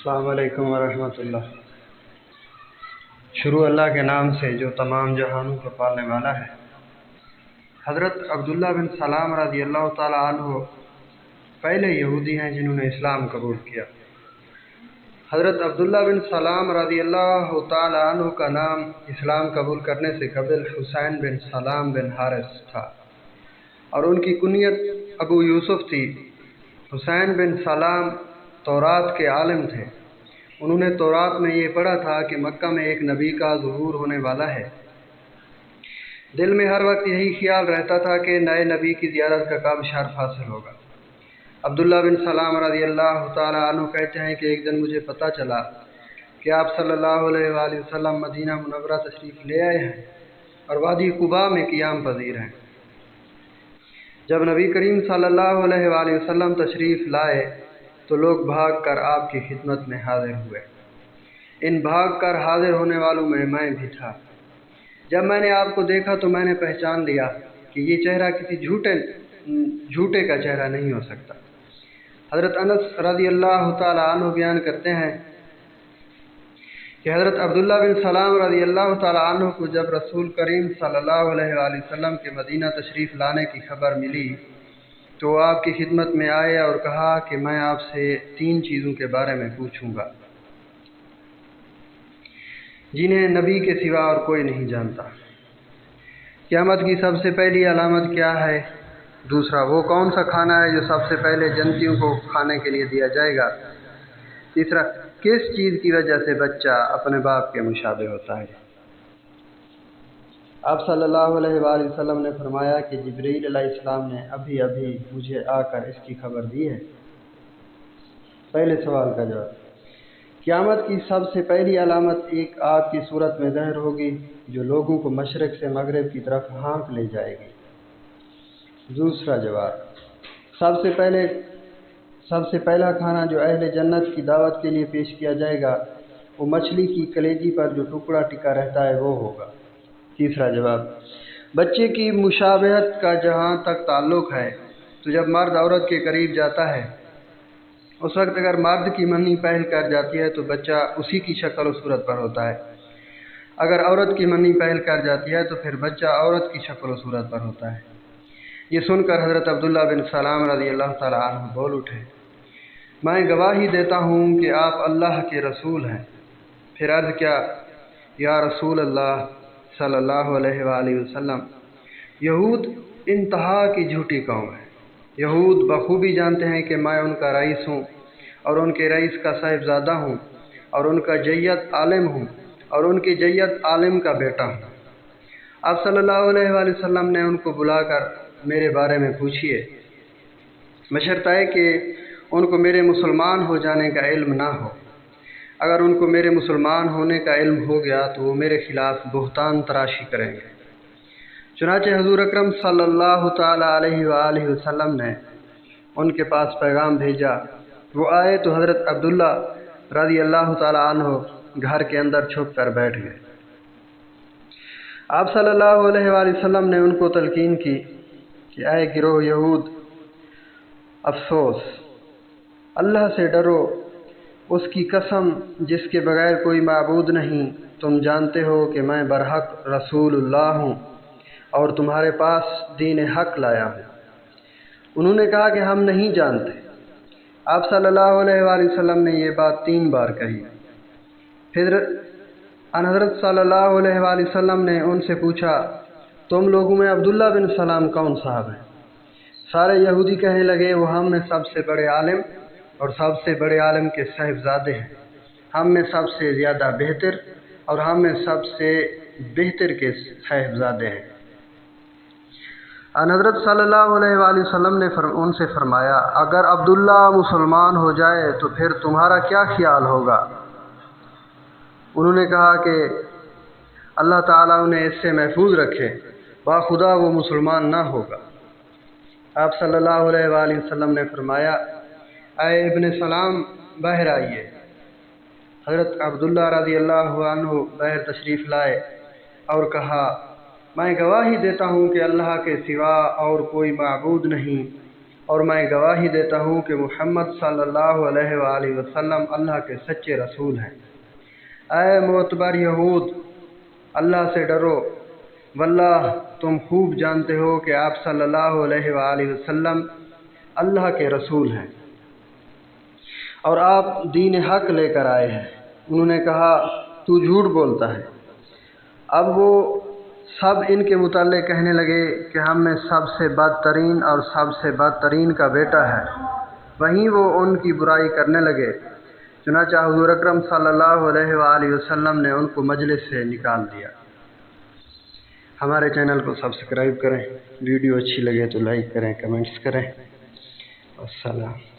السلام علیکم ورحمۃ اللہ۔ شروع اللہ کے نام سے جو تمام جہانوں کو پالنے والا ہے۔ حضرت عبداللہ بن سلام رضی اللہ تعالیٰ عنہ پہلے یہودی ہیں جنہوں نے اسلام قبول کیا۔ حضرت عبداللہ بن سلام رضی اللہ تعالیٰ عنہ کا نام اسلام قبول کرنے سے قبل حسین بن سلام بن حارث تھا اور ان کی کنیت ابو یوسف تھی۔ حسین بن سلام تورات کے عالم تھے۔ انہوں نے تورات میں یہ پڑھا تھا کہ مکہ میں ایک نبی کا ظہور ہونے والا ہے۔ دل میں ہر وقت یہی خیال رہتا تھا کہ نئے نبی کی زیارت کا کب شرف حاصل ہوگا۔ عبداللہ بن سلام رضی اللہ تعالیٰ عنہ کہتے ہیں کہ ایک دن مجھے پتہ چلا کہ آپ صلی اللہ علیہ وآلہ وسلم مدینہ منورہ تشریف لے آئے ہیں اور وادی قباء میں قیام پذیر ہیں۔ جب نبی کریم صلی اللہ علیہ وآلہ وسلم تشریف لائے تو لوگ بھاگ کر آپ کی خدمت میں حاضر ہوئے۔ ان بھاگ کر حاضر ہونے والوں میں بھی تھا۔ جب میں نے آپ کو دیکھا تو میں نے پہچان لیا کہ یہ چہرہ کسی جھوٹے کا چہرہ نہیں ہو سکتا۔ حضرت انس رضی اللہ تعالیٰ عنہ بیان کرتے ہیں کہ حضرت عبداللہ بن سلام رضی اللہ تعالیٰ عنہ کو جب رسول کریم صلی اللہ علیہ وآلہ وسلم کے مدینہ تشریف لانے کی خبر ملی تو وہ آپ کی خدمت میں آئے اور کہا کہ میں آپ سے 3 چیزوں کے بارے میں پوچھوں گا جنہیں نبی کے سوا اور کوئی نہیں جانتا۔ قیامت کی سب سے پہلی علامت کیا ہے؟ دوسرا، وہ کون سا کھانا ہے جو سب سے پہلے جنتیوں کو کھانے کے لیے دیا جائے گا؟ تیسرا، کس چیز کی وجہ سے بچہ اپنے باپ کے مشابہ ہوتا ہے؟ آپ صلی اللہ علیہ وآلہ وسلم نے فرمایا کہ جبریل علیہ السلام نے ابھی مجھے آ کر اس کی خبر دی ہے۔ پہلے سوال کا جواب، قیامت کی سب سے پہلی علامت ایک آگ کی صورت میں ظاہر ہوگی جو لوگوں کو مشرق سے مغرب کی طرف ہانک لے جائے گی۔ دوسرا جواب، سب سے پہلا کھانا جو اہل جنت کی دعوت کے لیے پیش کیا جائے گا وہ مچھلی کی کلیجی پر جو ٹکڑا ٹکا رہتا ہے وہ ہوگا۔ تیسرا جواب، بچے کی مشابہت کا جہاں تک تعلق ہے تو جب مرد عورت کے قریب جاتا ہے اس وقت اگر مرد کی منی پہل کر جاتی ہے تو بچہ اسی کی شکل و صورت پر ہوتا ہے، اگر عورت کی منی پہل کر جاتی ہے تو پھر بچہ عورت کی شکل و صورت پر ہوتا ہے۔ یہ سن کر حضرت عبداللہ بن سلام رضی اللہ تعالیٰ عنہ بول اٹھے، میں گواہی دیتا ہوں کہ آپ اللہ کے رسول ہیں۔ پھر عرض کیا، یا رسول اللہ صلی اللہ علیہ وآلہ وسلم، یہود انتہا کی جھوٹی قوم ہے۔ یہود بخوبی جانتے ہیں کہ میں ان کا رئیس ہوں اور ان کے رئیس کا صاحبزادہ ہوں اور ان کا جید عالم ہوں اور ان کے جید عالم کا بیٹا ہوں۔ آپ صلی اللہ علیہ وآلہ وسلم نے ان کو بلا کر میرے بارے میں پوچھیے، بشرطہ کہ ان کو میرے مسلمان ہو جانے کا علم نہ ہو۔ اگر ان کو میرے مسلمان ہونے کا علم ہو گیا تو وہ میرے خلاف بہتان تراشی کریں گے۔ چنانچہ حضور اکرم صلی اللہ تعالیٰ علیہ وآلہ وسلم نے ان کے پاس پیغام بھیجا۔ وہ آئے تو حضرت عبداللہ رضی اللہ تعالیٰ عنہ گھر کے اندر چھپ کر بیٹھ گئے۔ آپ صلی اللہ علیہ وآلہ وسلم نے ان کو تلقین کی کہ اے گروہ یہود، افسوس، اللہ سے ڈرو، اس کی قسم جس کے بغیر کوئی معبود نہیں، تم جانتے ہو کہ میں برحق رسول اللہ ہوں اور تمہارے پاس دین حق لایا ہوں۔ انہوں نے کہا کہ ہم نہیں جانتے۔ آپ صلی اللہ علیہ وآلہ وسلم نے یہ بات 3 بار کہی۔ پھر حضرت صلی اللہ علیہ وآلہ وسلم نے ان سے پوچھا، تم لوگوں میں عبداللہ بن سلام کون صاحب ہیں؟ سارے یہودی کہنے لگے، وہ ہم میں سب سے بڑے عالم اور سب سے بڑے عالم کے صاحبزادے ہیں، ہم میں سب سے زیادہ بہتر اور ہم میں سب سے بہتر کے صاحبزادے ہیں۔ حضرت صلی اللہ علیہ وآلہ وسلم نے ان سے فرمایا، اگر عبداللہ مسلمان ہو جائے تو پھر تمہارا کیا خیال ہوگا؟ انہوں نے کہا کہ اللہ تعالیٰ انہیں اس سے محفوظ رکھے، باخدا وہ مسلمان نہ ہوگا۔ آپ صلی اللہ علیہ وآلہ وسلم نے فرمایا، اے ابن سلام باہر آئیے۔ حضرت عبداللہ رضی اللہ عنہ باہر تشریف لائے اور کہا، میں گواہی دیتا ہوں کہ اللہ کے سوا اور کوئی معبود نہیں اور میں گواہی دیتا ہوں کہ محمد صلی اللہ علیہ وآلہ وسلم اللہ کے سچے رسول ہیں۔ اے معتبر یہود، اللہ سے ڈرو، واللہ تم خوب جانتے ہو کہ آپ صلی اللہ علیہ وآلہ وسلم اللہ کے رسول ہیں اور آپ دین حق لے کر آئے ہیں۔ انہوں نے کہا تو جھوٹ بولتا ہے۔ اب وہ سب ان کے متعلق کہنے لگے کہ ہم میں سب سے بدترین اور سب سے بدترین کا بیٹا ہے۔ وہیں وہ ان کی برائی کرنے لگے۔ چنانچہ حضور اکرم صلی اللہ علیہ وآلہ وسلم نے ان کو مجلس سے نکال دیا۔ ہمارے چینل کو سبسکرائب کریں، ویڈیو اچھی لگے تو لائک کریں، کمنٹس کریں۔ السلام۔